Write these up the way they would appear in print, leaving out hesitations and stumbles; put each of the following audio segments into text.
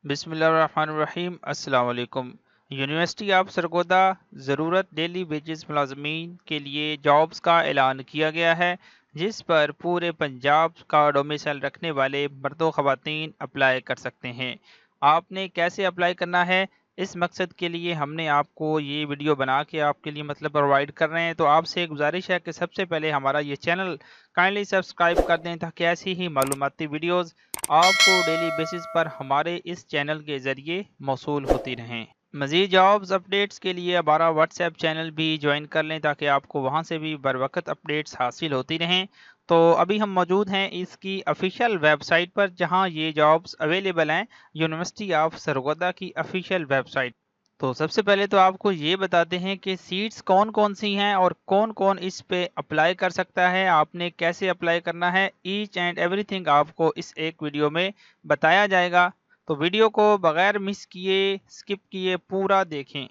بسم اللہ الرحمن الرحیم۔ السلام علیکم۔ یونیورسٹی آف سرگودا ضرورت ڈیلی ویجز ملازمین کے لیے جابز کا اعلان کیا گیا ہے، جس پر پورے پنجاب کا ڈومیسائل رکھنے والے مرد و خواتین اپلائی کر سکتے ہیں۔ آپ نے کیسے اپلائی کرنا ہے، اس مقصد کے لیے ہم نے آپ کو یہ ویڈیو بنا کے آپ کے لیے پرووائڈ کر رہے ہیں۔ تو آپ سے گزارش ہے کہ سب سے پہلے ہمارا یہ چینل کائنڈلی سبسکرائب کر دیں تاکہ ایسی ہی معلوماتی ویڈیوز آپ کو ڈیلی بیسس پر ہمارے اس چینل کے ذریعے موصول ہوتی رہیں۔ مزید جابز اپڈیٹس کے لیے ہمارا واٹس ایپ چینل بھی جوائن کر لیں تاکہ آپ کو وہاں سے بھی بر وقت اپڈیٹس حاصل ہوتی رہیں۔ تو ابھی ہم موجود ہیں اس کی افیشیل ویب سائٹ پر جہاں یہ جابز اویلیبل ہیں، یونیورسٹی آف سرگودا کی افیشیل ویب سائٹ۔ تو سب سے پہلے تو آپ کو یہ بتاتے ہیں کہ سیٹس کون کون سی ہیں اور کون کون اس پہ اپلائی کر سکتا ہے، آپ نے کیسے اپلائی کرنا ہے، ایچ اینڈ ایوری تھنگ آپ کو اس ایک ویڈیو میں بتایا جائے گا۔ تو ویڈیو کو بغیر مس کیے سکپ کیے پورا دیکھیں۔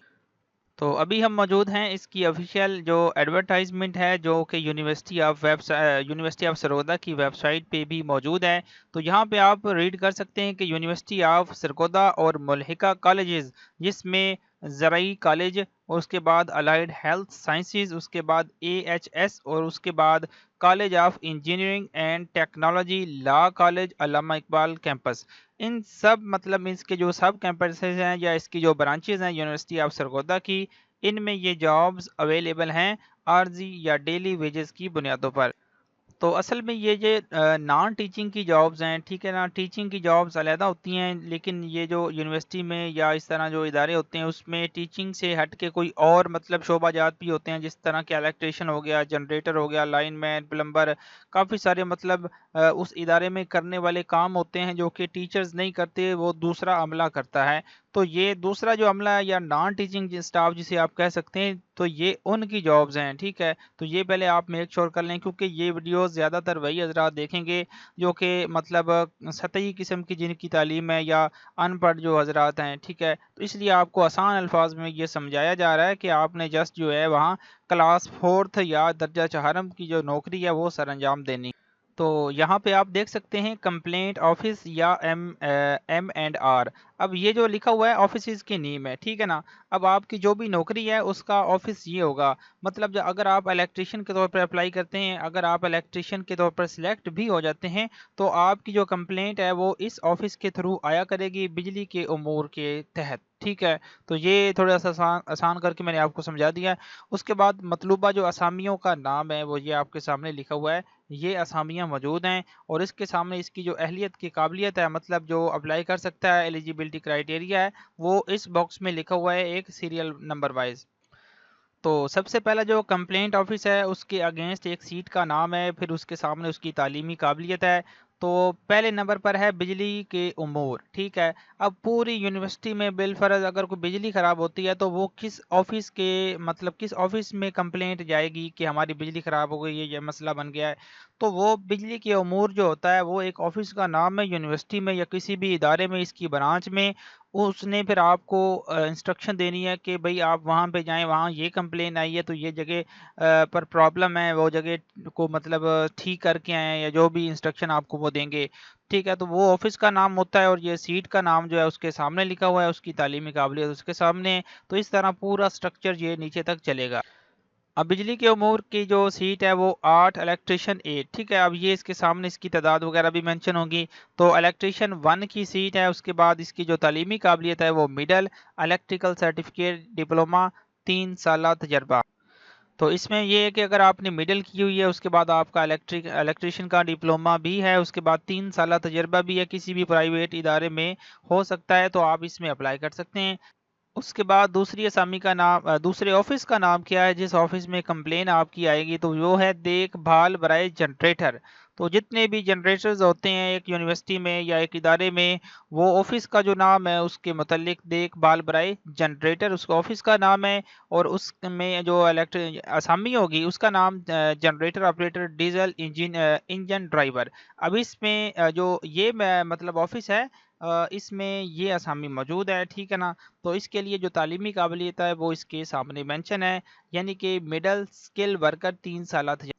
تو ابھی ہم موجود ہیں اس کی افیشیل جو ایڈورٹائزمنٹ ہے جو کہ یونیورسٹی آف سرگودا کی ویب سائٹ پہ بھی موجود ہے۔ تو یہاں پہ آپ ریڈ کر سکتے ہیں کہ یونیورسٹی آف سرگودا اور ملحقہ کالجز، جس میں زرعی کالج اور اس کے بعد الائیڈ ہیلتھ سائنسز، اس کے بعد AHS اور اس کے بعد college of engineering and technology, law college, Allama Iqbal campus, ان سب اس کے جو سب کیمپسز ہیں یا اس کی جو برانچز ہیں یونیورسٹی آف سرگودا کی، ان میں یہ جابز اویلیبل ہیں عارضی یا ڈیلی ویجز کی بنیادوں پر۔ تو اصل میں یہ نان ٹیچنگ کی جابز ہیں، ٹھیک ہے نا، ٹیچنگ کی جابز علیحدہ ہوتی ہیں، لیکن یہ جو یونیورسٹی میں یا اس طرح جو ادارے ہوتے ہیں اس میں ٹیچنگ سے ہٹ کے کوئی اور شعبہ جات بھی ہوتے ہیں، جس طرح کہ الیکٹریشین ہو گیا، جنریٹر ہو گیا، لائن مین، پلمبر، کافی سارے اس ادارے میں کرنے والے کام ہوتے ہیں جو کہ ٹیچرز نہیں کرتے، وہ دوسرا عملہ کرتا ہے۔ تو یہ دوسرا جو عملہ ہے یا نان ٹیچنگ اسٹاف جسے آپ کہہ سکتے ہیں، تو یہ ان کی جابز ہیں، ٹھیک ہے۔ تو یہ پہلے آپ میک شور کر لیں، کیونکہ یہ ویڈیوز زیادہ تر وہی حضرات دیکھیں گے جو کہ سطحی قسم کی جن کی تعلیم ہے یا ان پڑھ جو حضرات ہیں، ٹھیک ہے۔ تو اس لیے آپ کو آسان الفاظ میں یہ سمجھایا جا رہا ہے کہ آپ نے جسٹ جو ہے وہاں کلاس 4 یا درجہ چہارم کی جو نوکری ہے وہ سر انجام دینی۔ تو یہاں پہ آپ دیکھ سکتے ہیں کمپلینٹ آفس یا M&R۔ اب یہ جو لکھا ہوا ہے آفیسز کی نیم ہے، ٹھیک ہے نا۔ اب آپ کی جو بھی نوکری ہے اس کا آفس یہ ہوگا، اگر آپ الیکٹریشین کے طور پر اپلائی کرتے ہیں، اگر آپ الیکٹریشین کے طور پر سلیکٹ بھی ہو جاتے ہیں، تو آپ کی جو کمپلینٹ ہے وہ اس آفس کے تھرو آیا کرے گی بجلی کے امور کے تحت، ٹھیک ہے۔ تو یہ تھوڑا سا آسان کر کے میں نے آپ کو سمجھا دیا ہے۔ اس کے بعد مطلوبہ جو اسامیوں کا نام ہے وہ یہ آپ کے سامنے لکھا ہوا ہے، یہ اسامیاں موجود ہیں، اور اس کے سامنے اس کی جو اہلیت کی قابلیت ہے، جو اپلائی کر سکتا ہے، ایلیجیبلٹی کرائٹیریا ہے، وہ اس باکس میں لکھا ہوا ہے ایک سیریل نمبر وائز۔ تو سب سے پہلا جو کمپلینٹ آفس ہے اس کے اگینسٹ ایک سیٹ کا نام ہے، پھر اس کے سامنے اس کی تعلیمی قابلیت ہے۔ تو پہلے نمبر پر ہے بجلی کے امور، ٹھیک ہے۔ اب پوری یونیورسٹی میں بالفرض اگر کوئی بجلی خراب ہوتی ہے تو وہ کس آفس میں کمپلینٹ جائے گی کہ ہماری بجلی خراب ہو گئی ہے، یہ مسئلہ بن گیا ہے۔ تو وہ بجلی کے امور جو ہوتا ہے وہ ایک آفس کا نام ہے یونیورسٹی میں یا کسی بھی ادارے میں، اس کی برانچ میں۔ اس نے پھر آپ کو انسٹرکشن دینی ہے کہ بھئی آپ وہاں پہ جائیں، وہاں یہ کمپلین آئی ہے تو یہ جگہ پر پرابلم ہے، وہ جگہ کو ٹھیک کر کے آئیں، یا جو بھی انسٹرکشن آپ کو وہ دیں گے، ٹھیک ہے۔ تو وہ آفس کا نام ہوتا ہے، اور یہ سیٹ کا نام جو ہے اس کے سامنے لکھا ہوا ہے، اس کی تعلیمی قابلیت اس کے سامنے۔ تو اس طرح پورا سٹرکچر یہ نیچے تک چلے گا۔ اب بجلی کے امور کی جو سیٹ ہے وہ 8 الیکٹریشین 8، ٹھیک ہے۔ اب یہ اس کے سامنے اس کی تعداد وغیرہ بھی مینشن ہوگی۔ تو الیکٹریشین 1 کی سیٹ ہے، اس کے بعد اس کی جو تعلیمی قابلیت ہے وہ مڈل الیکٹریکل سرٹیفکیٹ ڈپلوما، 3 سالہ تجربہ۔ تو اس میں یہ ہے کہ اگر آپ نے مڈل کی ہوئی ہے، اس کے بعد آپ کا الیکٹریشین کا ڈپلوما بھی ہے، اس کے بعد 3 سالہ تجربہ بھی ہے، کسی بھی پرائیویٹ ادارے میں ہو سکتا ہے، تو آپ اس میں اپلائی کر سکتے ہیں۔ اس کے بعد دوسری اسامی کا نام، دوسرے آفس کا نام کیا ہے جس آفس میں کمپلین آپ کی آئے گی، تو وہ ہے دیکھ بھال برائے جنریٹر۔ تو جتنے بھی جنریٹرز ہوتے ہیں ایک یونیورسٹی میں یا ایک ادارے میں، وہ آفس کا جو نام ہے اس کے متعلق دیکھ بھال برائے جنریٹر اس کا آفس کا نام ہے، اور اس میں جو اسامی ہوگی اس کا نام generator operator diesel engine driver. اب اس میں جو یہ آفس ہے، اس میں یہ اسامی موجود ہے، ٹھیک ہے نا۔ تو اس کے لیے جو تعلیمی قابلیت ہے وہ اس کے سامنے مینشن ہے، یعنی کہ مڈل اسکل ورکر، 3 سالہ تجربہ۔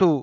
2।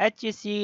HEC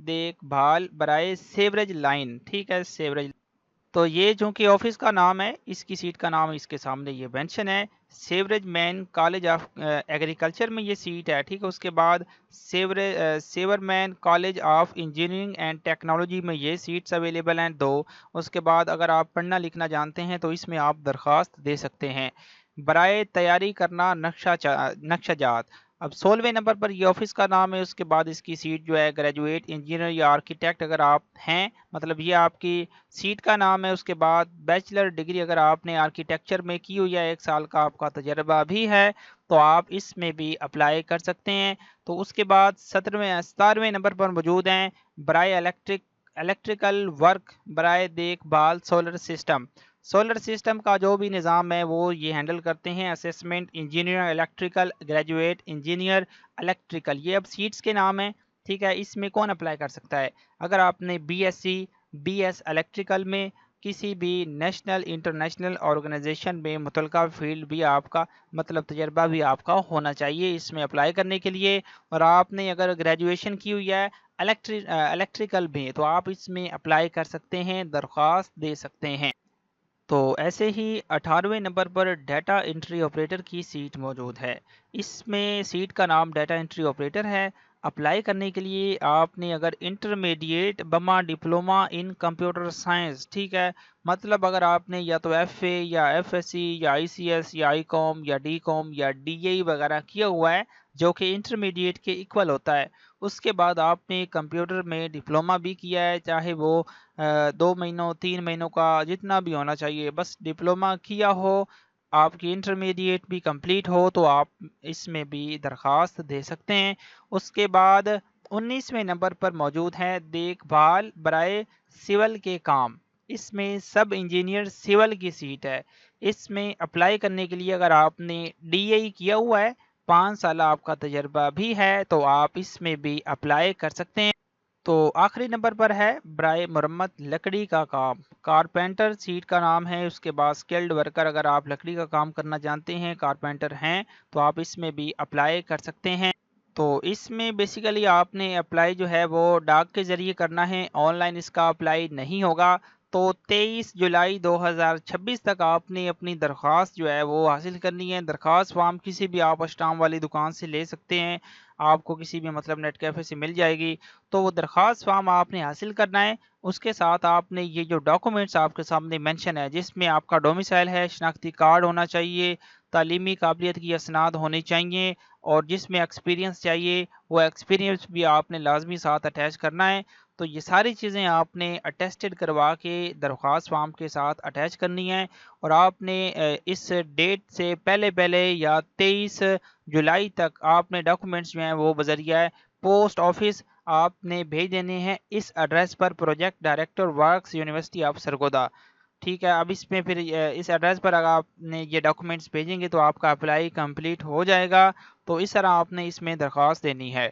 دیکھ بھال برائے سیوریج لائن، ٹھیک ہے، سیوریج۔ تو یہ چونکہ آفس کا نام ہے، اس کی سیٹ کا نام اس کے سامنے یہ مینشن ہے، سیوریج مین کالج آف ایگریکلچر میں یہ سیٹ ہے، ٹھیک ہے۔ اس کے بعد سیور مین college of engineering and technology میں یہ سیٹس اویلیبل ہیں 2۔ اس کے بعد اگر آپ پڑھنا لکھنا جانتے ہیں تو اس میں آپ درخواست دے سکتے ہیں۔ برائے تیاری کرنا نقشہ جات، اب 16ویں نمبر پر یہ آفس کا نام ہے، اس کے بعد اس کی سیٹ جو ہے گریجویٹ انجینئر یا آرکیٹیکٹ اگر آپ ہیں، مطلب یہ آپ کی سیٹ کا نام ہے۔ اس کے بعد بیچلر ڈگری اگر آپ نے آرکیٹیکچر میں کی ہوئی ہے، 1 سال کا آپ کا تجربہ بھی ہے، تو آپ اس میں بھی اپلائی کر سکتے ہیں۔ تو اس کے بعد 17ویں نمبر پر موجود ہیں برائے الیکٹریکل ورک برائے دیکھ بھال سولر سسٹم۔ سولر سسٹم کا جو بھی نظام ہے وہ یہ ہینڈل کرتے ہیں، assessment engineer electrical, graduate engineer electrical, یہ اب سیٹس کے نام ہیں، ٹھیک ہے۔ اس میں کون اپلائی کر سکتا ہے؟ اگر آپ نے B S C B S electrical میں کسی بھی نیشنل انٹرنیشنل آرگنائزیشن میں متعلقہ فیلڈ بھی آپ کا مطلب تجربہ بھی آپ کا ہونا چاہیے اس میں اپلائی کرنے کے لیے، اور آپ نے اگر گریجویشن کی ہوئی ہے الیکٹریکل میں تو آپ اس میں اپلائی کر سکتے ہیں، درخواست دے سکتے ہیں۔ تو ایسے ہی 18ویں نمبر پر ڈیٹا انٹری آپریٹر کی سیٹ موجود ہے، اس میں سیٹ کا نام ڈیٹا انٹری آپریٹر ہے۔ اپلائی کرنے کے لیے آپ نے اگر انٹرمیڈیٹ بما ڈپلوما ان کمپیوٹر سائنس، ٹھیک ہے، مطلب اگر آپ نے یا تو ایف اے یا ایف ایس سی یا آئی سی ایس یا آئی کام یا ڈی کام یا ڈی اے وغیرہ کیا ہوا ہے جو کہ انٹرمیڈیٹ کے ایکول ہوتا ہے، اس کے بعد آپ نے کمپیوٹر میں ڈپلوما بھی کیا ہے، چاہے وہ 2 مہینوں 3 مہینوں کا جتنا بھی ہونا چاہیے، بس ڈپلوما کیا ہو، آپ کی انٹرمیڈیٹ بھی کمپلیٹ ہو تو آپ اس میں بھی درخواست دے سکتے ہیں۔ اس کے بعد 19ویں نمبر پر موجود ہے دیکھ بھال برائے سول کے کام، اس میں سب انجینئر سول کی سیٹ ہے۔ اس میں اپلائی کرنے کے لیے اگر آپ نے ڈی اے کیا ہوا ہے، 5 سال آپ کا تجربہ بھی ہے تو آپ اس میں بھی اپلائی کر سکتے ہیں۔ تو آخری نمبر پر ہے برائے مرمت لکڑی کا کام، کارپینٹر سیٹ کا نام ہے۔ اس کے بعد سکلڈ ورکر اگر آپ لکڑی کا کام کرنا جانتے ہیں، کارپینٹر ہیں، تو آپ اس میں بھی اپلائی کر سکتے ہیں۔ تو اس میں بیسیکلی آپ نے اپلائی جو ہے وہ ڈاک کے ذریعے کرنا ہے، آن لائن اس کا اپلائی نہیں ہوگا۔ تو 23 جولائی 2026 تک آپ نے اپنی درخواست جو ہے وہ حاصل کرنی ہے۔ درخواست فارم کسی بھی آپ اسٹام والی دکان سے لے سکتے ہیں، آپ کو کسی بھی مطلب نیٹ کیفے سے مل جائے گی۔ تو وہ درخواست فارم آپ نے حاصل کرنا ہے، اس کے ساتھ آپ نے یہ جو ڈاکومنٹس آپ کے سامنے مینشن ہے، جس میں آپ کا ڈومیسائل ہے، شناختی کارڈ ہونا چاہیے، تعلیمی قابلیت کی اسناد ہونی چاہیے، اور جس میں ایکسپیرینس چاہیے وہ ایکسپیرینس بھی آپ نے لازمی ساتھ اٹیچ کرنا ہے۔ تو یہ ساری چیزیں آپ نے اٹیسٹڈ کروا کے درخواست فارم کے ساتھ اٹیچ کرنی ہے، اور آپ نے اس ڈیٹ سے پہلے یا 23 جولائی تک آپ نے ڈاکومنٹس جو ہیں وہ بذریعہ پوسٹ آفس آپ نے بھیج دینے ہیں اس ایڈریس پر، project director works university of Sargodha, ٹھیک ہے۔ اب اس میں پھر اس ایڈریس پر اگر آپ نے یہ ڈاکومنٹس بھیجیں گے تو آپ کا اپلائی کمپلیٹ ہو جائے گا۔ تو اس طرح آپ نے اس میں درخواست دینی ہے۔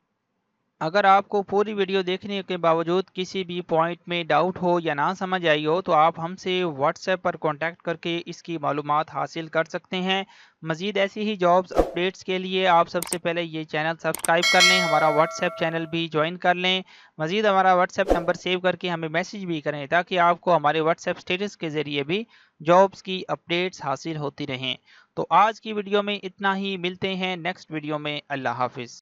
اگر آپ کو پوری ویڈیو دیکھنے کے باوجود کسی بھی پوائنٹ میں ڈاؤٹ ہو یا نہ سمجھ آئی ہو تو آپ ہم سے واٹس ایپ پر کانٹیکٹ کر کے اس کی معلومات حاصل کر سکتے ہیں۔ مزید ایسی ہی جابز اپڈیٹس کے لیے آپ سب سے پہلے یہ چینل سبسکرائب کر لیں، ہمارا واٹس ایپ چینل بھی جوائن کر لیں، مزید ہمارا واٹس ایپ نمبر سیو کر کے ہمیں میسج بھی کریں تاکہ آپ کو ہمارے واٹس ایپ سٹیٹس کے ذریعے بھی جابز کی اپڈیٹس حاصل ہوتی رہیں۔ تو آج کی ویڈیو میں اتنا ہی، ملتے ہیں نیکسٹ ویڈیو میں، اللہ حافظ۔